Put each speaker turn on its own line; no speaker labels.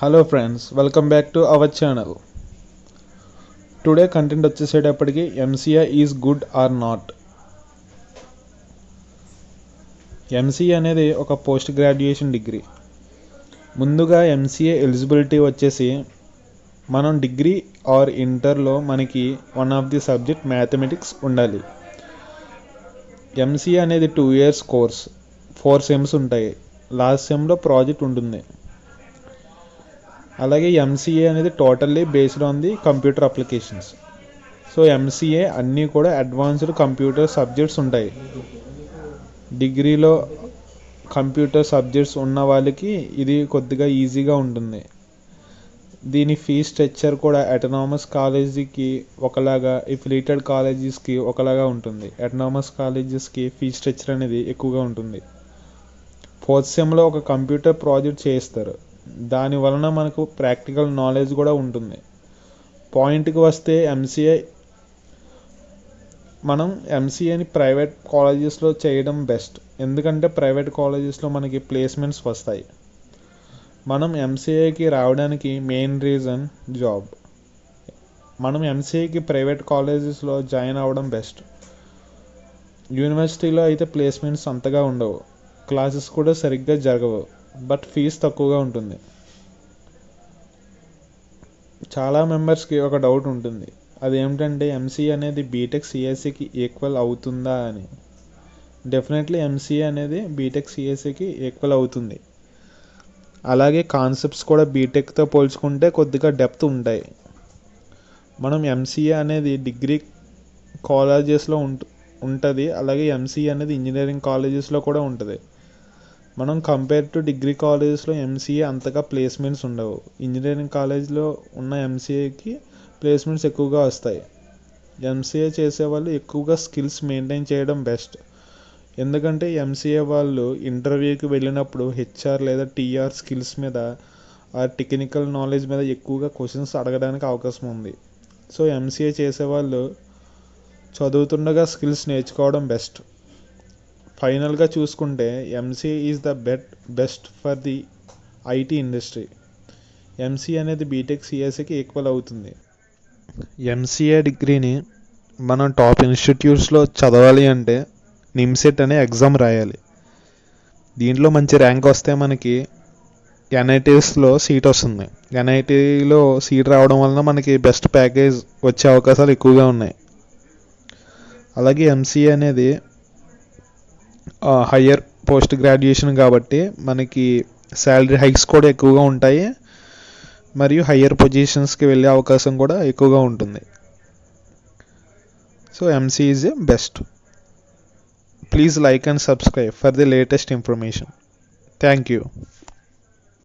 Hello friends, welcome back to our channel. Today content వచ్చేసేటప్పటికి MCA is good or not. MCA అనేది ఒక post graduation degree. ముందుగా MCA eligibility వచ్చేసి మనం degree or ఇంటర్లో మనకి one of the subject mathematics ఉండాలి. ఎంసీఏ అనేది 2 years కోర్స్, 4 సెమ్స్ ఉంటాయి. లాస్ట్ సెమ్లో ప్రాజెక్ట్ ఉంటుంది. అలాగే ఎంసీఏ అనేది totally based on the computer applications. So MCA అన్నీ కూడా అడ్వాన్స్డ్ కంప్యూటర్ సబ్జెక్ట్స్ ఉంటాయి. డిగ్రీలో కంప్యూటర్ సబ్జెక్ట్స్ ఉన్న వాళ్ళకి ఇది కొద్దిగా ఈజీగా ఉంటుంది. దీని ఫీజ్ స్ట్రక్చర్ కూడా అటానమస్ కాలేజీకి ఒకలాగా, ఎఫిలియేటెడ్ కాలేజెస్కి ఒకలాగా ఉంటుంది. అటానమస్ కాలేజెస్కి ఫీజ్ స్ట్రక్చర్ అనేది ఎక్కువగా ఉంటుంది. 4th సెమ్లో ఒక కంప్యూటర్ ప్రాజెక్ట్ చేస్తారు. దాని వలన మనకు ప్రాక్టికల్ నాలెడ్జ్ కూడా ఉంటుంది. పాయింట్కి వస్తే మనం ఎంసీఏని ప్రైవేట్ కాలేజెస్లో చేయడం బెస్ట్. ఎందుకంటే ప్రైవేట్ కాలేజెస్లో మనకి ప్లేస్మెంట్స్ వస్తాయి. మనం ఎంసీఏకి రావడానికి మెయిన్ రీజన్ జాబ్. మనం ఎంసీఏకి ప్రైవేట్ కాలేజెస్లో జాయిన్ అవ్వడం బెస్ట్. యూనివర్సిటీలో అయితే ప్లేస్మెంట్స్ అంతగా ఉండవు, క్లాసెస్ కూడా సరిగ్గా జరగవు, బట్ ఫీజు తక్కువగా ఉంటుంది. చాలా మెంబర్స్కి ఒక డౌట్ ఉంటుంది, అదేమిటంటే ఎంసీఏ అనేది బీటెక్ సిఎస్సికి ఈక్వల్ అవుతుందా అని. డెఫినెట్లీ ఎంసీఏ అనేది బీటెక్ సిఎస్సికి ఈక్వల్ అవుతుంది. అలాగే కాన్సెప్ట్స్ కూడా బీటెక్తో పోల్చుకుంటే కొద్దిగా డెప్త్ ఉంటాయి. మనం ఎంసీఏ అనేది డిగ్రీ కాలేజెస్లో ఉంటుంది. అలాగే ఎంసీఏ అనేది ఇంజనీరింగ్ కాలేజెస్లో కూడా ఉంటుంది. మనం కంపేర్ టు డిగ్రీ కాలేజెస్లో ఎంసీఏ అంతగా ప్లేస్మెంట్స్ ఉండవు. ఇంజనీరింగ్ కాలేజ్లో ఉన్న ఎంసీఏకి ప్లేస్మెంట్స్ ఎక్కువగా వస్తాయి. ఎంసీఏ చేసేవాళ్ళు ఎక్కువగా స్కిల్స్ మెయింటైన్ చేయడం బెస్ట్. ఎందుకంటే ఎంసీఏ వాళ్ళు ఇంటర్వ్యూకి వెళ్ళినప్పుడు హెచ్ఆర్ లేదా టీఆర్ స్కిల్స్ మీద, ఆ టెక్నికల్ నాలెడ్జ్ మీద ఎక్కువగా క్వశ్చన్స్ అడగడానికి అవకాశం ఉంది. సో ఎంసీఏ చేసేవాళ్ళు చదువుతుండగా స్కిల్స్ నేర్చుకోవడం బెస్ట్. ఫైనల్గా చూసుకుంటే MCA is the best for the IT industry. MCA అనేది బీటెక్ సిఎస్సికి ఈక్వల్ అవుతుంది. ఎంసీఏ డిగ్రీని మనం టాప్ ఇన్స్టిట్యూట్స్లో చదవాలి అంటే నిమ్సెట్ అనే ఎగ్జామ్ రాయాలి. దీంట్లో మంచి ర్యాంక్ వస్తే మనకి ఎన్ఐటీస్లో సీట్ వస్తుంది. ఎన్ఐటీలో సీట్ రావడం వలన మనకి బెస్ట్ ప్యాకేజ్ వచ్చే అవకాశాలు ఎక్కువగా ఉన్నాయి. అలాగే ఎంసీఏ అనేది హయ్యర్ పోస్ట్ గ్రాడ్యుయేషన్ కాబట్టి మనకి శాలరీ హైక్స్ కూడా ఎక్కువగా ఉంటాయి, మరియు హయ్యర్ పొజిషన్స్కి వెళ్ళే అవకాశం కూడా ఎక్కువగా ఉంటుంది. So MCA is a best. Please like and subscribe for the latest information. Thank you.